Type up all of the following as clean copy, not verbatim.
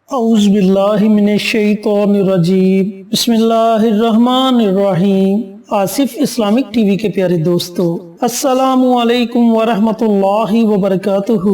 اعوذ باللہ من الشیطان الرجیم بسم اللہ الرحمن الرحیم۔ آصف اسلامک ٹی وی کے پیارے دوستو، السلام علیکم ورحمۃ اللہ وبرکاتہ۔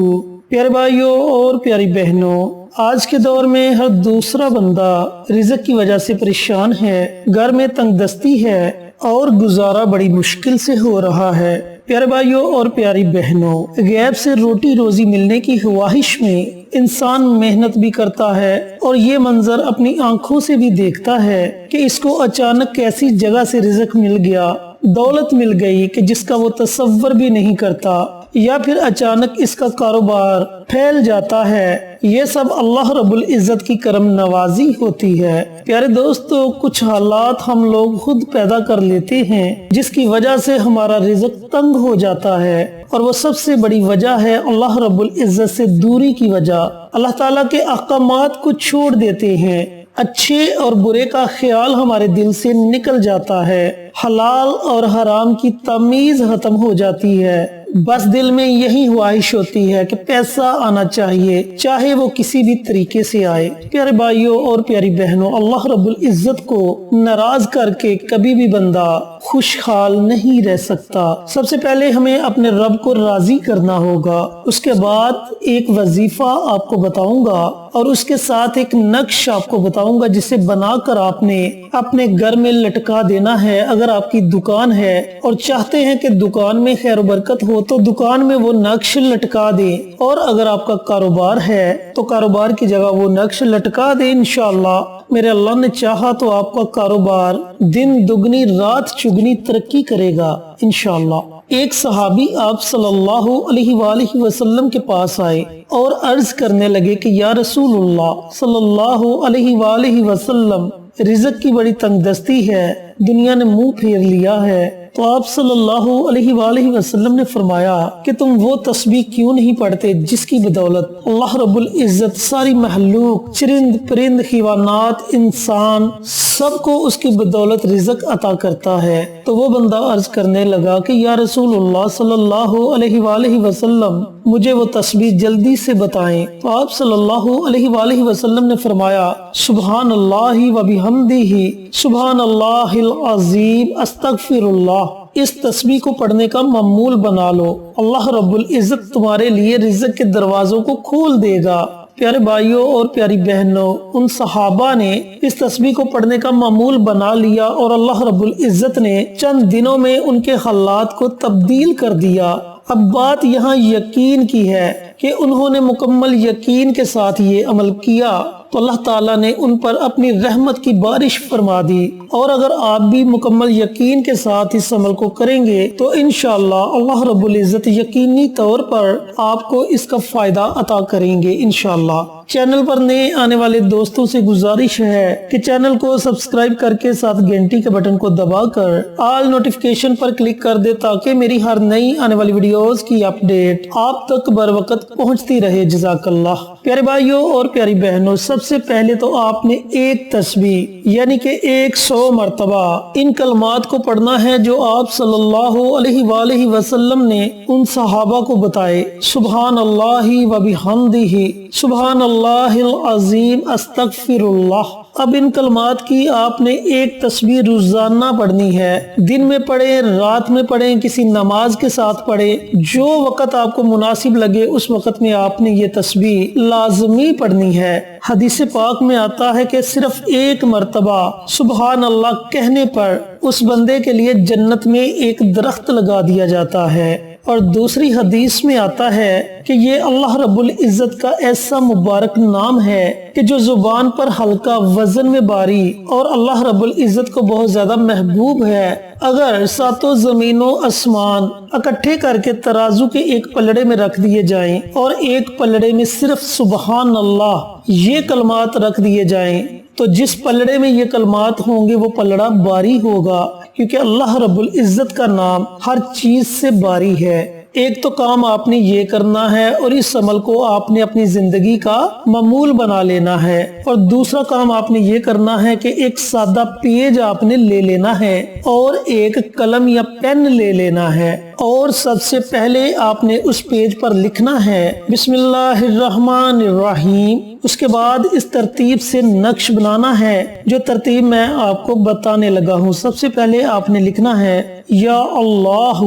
پیارے بھائیوں اور پیاری بہنوں، آج کے دور میں ہر دوسرا بندہ رزق کی وجہ سے پریشان ہے، گھر میں تنگ دستی ہے اور گزارا بڑی مشکل سے ہو رہا ہے۔ پیارے بھائیوں اور پیاری بہنوں، غیب سے روٹی روزی ملنے کی خواہش میں انسان محنت بھی کرتا ہے اور یہ منظر اپنی آنکھوں سے بھی دیکھتا ہے کہ اس کو اچانک کیسی جگہ سے رزق مل گیا، دولت مل گئی کہ جس کا وہ تصور بھی نہیں کرتا، یا پھر اچانک اس کا کاروبار پھیل جاتا ہے۔ یہ سب اللہ رب العزت کی کرم نوازی ہوتی ہے۔ پیارے دوستو، کچھ حالات ہم لوگ خود پیدا کر لیتے ہیں جس کی وجہ سے ہمارا رزق تنگ ہو جاتا ہے، اور وہ سب سے بڑی وجہ ہے اللہ رب العزت سے دوری کی وجہ۔ اللہ تعالیٰ کے احکامات کو چھوڑ دیتے ہیں، اچھے اور برے کا خیال ہمارے دل سے نکل جاتا ہے، حلال اور حرام کی تمیز ختم ہو جاتی ہے، بس دل میں یہی خواہش ہوتی ہے کہ پیسہ آنا چاہیے، چاہے وہ کسی بھی طریقے سے آئے۔ پیارے بھائیوں اور پیاری بہنوں، اللہ رب العزت کو ناراض کر کے کبھی بھی بندہ خوشحال نہیں رہ سکتا۔ سب سے پہلے ہمیں اپنے رب کو راضی کرنا ہوگا، اس کے بعد ایک وظیفہ آپ کو بتاؤں گا اور اس کے ساتھ ایک نقش آپ کو بتاؤں گا جسے بنا کر آپ نے اپنے گھر میں لٹکا دینا ہے۔ اگر آپ کی دکان ہے اور چاہتے ہیں کہ دکان میں خیر و برکت ہو تو دکان میں وہ نقش لٹکا دیں، اور اگر آپ کا کاروبار ہے تو کاروبار کی جگہ وہ نقش لٹکا دیں۔ انشاءاللہ میرے اللہ نے چاہا تو آپ کا کاروبار دن دگنی رات چگنی ترقی کرے گا انشاءاللہ۔ ایک صحابی آپ صلی اللہ علیہ وآلہ وسلم کے پاس آئے اور عرض کرنے لگے کہ یا رسول اللہ صلی اللہ علیہ وآلہ وسلم، رزق کی بڑی تنگ دستی ہے، دنیا نے منہ پھیر لیا ہے۔ تو آپ صلی اللہ علیہ وآلہ وسلم نے فرمایا کہ تم وہ تسبیح کیوں نہیں پڑھتے جس کی بدولت اللہ رب العزت ساری مخلوق، چرند پرند، حیوانات، انسان، سب کو اس کی بدولت رزق عطا کرتا ہے۔ تو وہ بندہ عرض کرنے لگا کہ یا رسول اللہ صلی اللہ علیہ وآلہ وسلم، مجھے وہ تسبیح جلدی سے بتائیں۔ تو آپ صلی اللہ علیہ وآلہ وسلم نے فرمایا سبحان اللہ و بحمدہ، سبحان اللہ العظیم، استغفر اللہ۔ اس تسبیح کو پڑھنے کا معمول بنا لو، اللہ رب العزت تمہارے لیے رزق کے دروازوں کو کھول دے گا۔ پیارے بھائیوں اور پیاری بہنوں، ان صحابہ نے اس تسبیح کو پڑھنے کا معمول بنا لیا اور اللہ رب العزت نے چند دنوں میں ان کے حالات کو تبدیل کر دیا۔ اب بات یہاں یقین کی ہے کہ انہوں نے مکمل یقین کے ساتھ یہ عمل کیا تو اللہ تعالیٰ نے ان پر اپنی رحمت کی بارش فرما دی، اور اگر آپ بھی مکمل یقین کے ساتھ اس عمل کو کریں گے تو انشاءاللہ اللہ رب العزت یقینی طور پر آپ کو اس کا فائدہ عطا کریں گے انشاءاللہ۔ چینل پر نئے آنے والے دوستوں سے گزارش ہے کہ چینل کو سبسکرائب کر کے ساتھ گھنٹی کے بٹن کو دبا کر آل نوٹیفیکیشن پر کلک کر دے تاکہ میری ہر نئی آنے والی ویڈیوز کی اپڈیٹ آپ تک بر وقت پہنچتی رہے۔ جزاک اللہ۔ پیارے بھائیوں اور پیاری بہنوں، سب سے پہلے تو آپ نے ایک تسبیح یعنی کہ 100 مرتبہ ان کلمات کو پڑھنا ہے جو آپ صلی اللہ علیہ وآلہ وسلم نے ان صحابہ کو بتائے، سبحان اللہ و بحمدہ، سبحان اللہ العظیم، استغفر اللہ۔ اب ان کلمات کی آپ نے ایک تسبیح روزانہ پڑھنی ہے، دن میں پڑھیں، رات میں پڑھیں، کسی نماز کے ساتھ پڑھیں، جو وقت آپ کو مناسب لگے اس وقت میں آپ نے یہ تسبیح لازمی پڑھنی ہے۔ حدیث پاک میں آتا ہے کہ صرف ایک مرتبہ سبحان اللہ کہنے پر اس بندے کے لیے جنت میں ایک درخت لگا دیا جاتا ہے، اور دوسری حدیث میں آتا ہے کہ یہ اللہ رب العزت کا ایسا مبارک نام ہے کہ جو زبان پر ہلکا، وزن میں بھاری، اور اللہ رب العزت کو بہت زیادہ محبوب ہے۔ اگر ساتوں زمین و آسمان اکٹھے کر کے ترازو کے ایک پلڑے میں رکھ دیے جائیں اور ایک پلڑے میں صرف سبحان اللہ یہ کلمات رکھ دیے جائیں تو جس پلڑے میں یہ کلمات ہوں گے وہ پلڑا باری ہوگا، کیونکہ اللہ رب العزت کا نام ہر چیز سے باری ہے۔ ایک تو کام آپ نے یہ کرنا ہے اور اس عمل کو آپ نے اپنی زندگی کا معمول بنا لینا ہے، اور دوسرا کام آپ نے یہ کرنا ہے کہ ایک سادہ پیج آپ نے لے لینا ہے اور ایک قلم یا پین لے لینا ہے، اور سب سے پہلے آپ نے اس پیج پر لکھنا ہے بسم اللہ الرحمن الرحیم۔ اس کے بعد اس ترتیب سے نقش بنانا ہے جو ترتیب میں آپ کو بتانے لگا ہوں۔ سب سے پہلے آپ نے لکھنا ہے یا اللہ،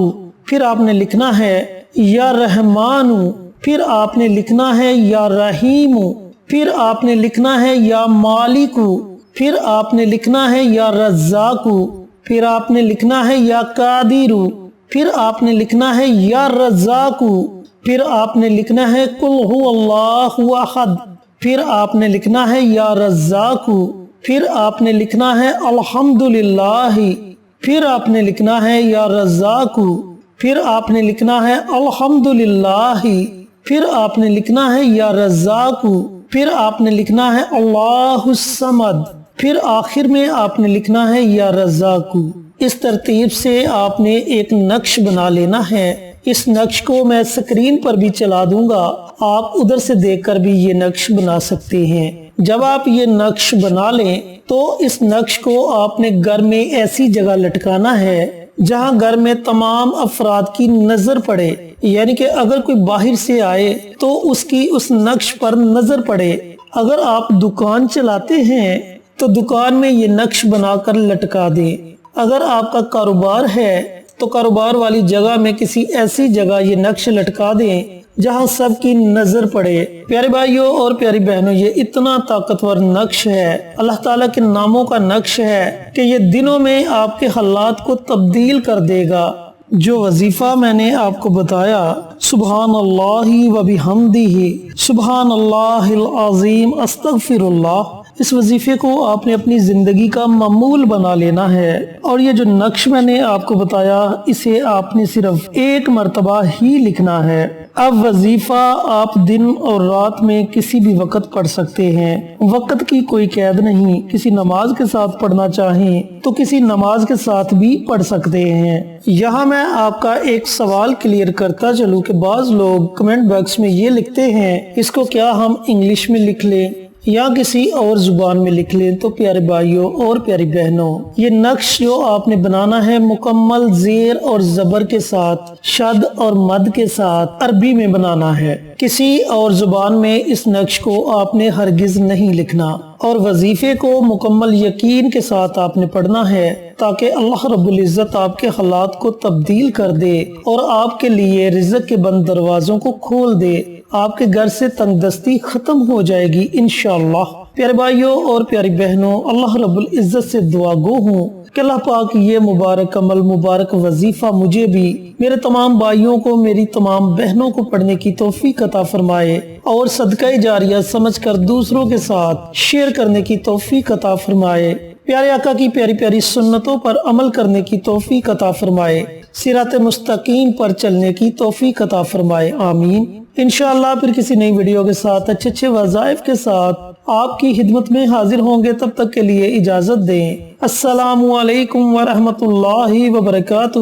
پھر آپ نے لکھنا ہے یا رحمان، پھر آپ نے لکھنا ہے یا رحیم، پھر آپ نے لکھنا ہے یا مالک، پھر آپ نے لکھنا ہے یا رزاق، پھر آپ نے لکھنا ہے یا قادر، پھر آپ نے لکھنا ہے یا رزاق، پھر آپ نے لکھنا ہے قل هو اللہ احد، پھر آپ نے لکھنا ہے یا رزاق، پھر آپ نے لکھنا ہے الحمدللہ، پھر آپ نے لکھنا ہے یا رزاق، پھر آپ نے لکھنا ہے الحمدللہ، پھر آپ نے لکھنا ہے یا رزاق، پھر آپ نے لکھنا ہے اللہ الصمد، پھر آخر میں آپ نے لکھنا ہے یا رزاق۔ اس ترتیب سے آپ نے ایک نقش بنا لینا ہے۔ اس نقش کو میں سکرین پر بھی چلا دوں گا، آپ ادھر سے دیکھ کر بھی یہ نقش بنا سکتے ہیں۔ جب آپ یہ نقش بنا لیں تو اس نقش کو آپ نے گھر میں ایسی جگہ لٹکانا ہے جہاں گھر میں تمام افراد کی نظر پڑے، یعنی کہ اگر کوئی باہر سے آئے تو اس کی اس نقش پر نظر پڑے۔ اگر آپ دکان چلاتے ہیں تو دکان میں یہ نقش بنا کر لٹکا دیں۔ اگر آپ کا کاروبار ہے تو کاروبار والی جگہ میں کسی ایسی جگہ یہ نقش لٹکا دیں جہاں سب کی نظر پڑے۔ پیارے بھائیوں اور پیاری بہنوں، یہ اتنا طاقتور نقش ہے، اللہ تعالیٰ کے ناموں کا نقش ہے کہ یہ دنوں میں آپ کے حالات کو تبدیل کر دے گا۔ جو وظیفہ میں نے آپ کو بتایا، سبحان اللہ و بحمدہ سبحان اللہ العظیم استغفر اللہ، اس وظیفے کو آپ نے اپنی زندگی کا معمول بنا لینا ہے، اور یہ جو نقش میں نے آپ کو بتایا اسے آپ نے صرف ایک مرتبہ ہی لکھنا ہے۔ اب وظیفہ آپ دن اور رات میں کسی بھی وقت پڑھ سکتے ہیں، وقت کی کوئی قید نہیں۔ کسی نماز کے ساتھ پڑھنا چاہیں تو کسی نماز کے ساتھ بھی پڑھ سکتے ہیں۔ یہاں میں آپ کا ایک سوال کلیئر کرتا چلوں کہ بعض لوگ کمنٹ باکس میں یہ لکھتے ہیں اس کو کیا ہم انگلش میں لکھ لیں یا کسی اور زبان میں لکھ لیں؟ تو پیارے بھائیوں اور پیاری بہنوں، یہ نقش جو آپ نے بنانا ہے مکمل زیر اور زبر کے ساتھ، شد اور مد کے ساتھ عربی میں بنانا ہے۔ کسی اور زبان میں اس نقش کو آپ نے ہرگز نہیں لکھنا، اور وظیفے کو مکمل یقین کے ساتھ آپ نے پڑھنا ہے تاکہ اللہ رب العزت آپ کے حالات کو تبدیل کر دے اور آپ کے لیے رزق کے بند دروازوں کو کھول دے۔ آپ کے گھر سے تنگ دستی ختم ہو جائے گی انشاءاللہ۔ پیارے بھائیوں اور پیاری بہنوں، اللہ رب العزت سے دعا گو ہوں کہ اللہ پاک یہ مبارک عمل، مبارک وظیفہ مجھے بھی، میرے تمام بھائیوں کو، میری تمام بہنوں کو پڑھنے کی توفیق عطا فرمائے، اور صدقہ جاریہ سمجھ کر دوسروں کے ساتھ شیئر کرنے کی توفیق عطا فرمائے، پیارے آقا کی پیاری پیاری سنتوں پر عمل کرنے کی توفیق عطا فرمائے، صراط مستقیم پر چلنے کی توفیق عطا فرمائے، آمین۔ انشاءاللہ پھر کسی نئی ویڈیو کے ساتھ اچھے وظائف کے ساتھ آپ کی خدمت میں حاضر ہوں گے، تب تک کے لیے اجازت دیں۔ السلام علیکم ورحمۃ اللہ وبرکاتہ۔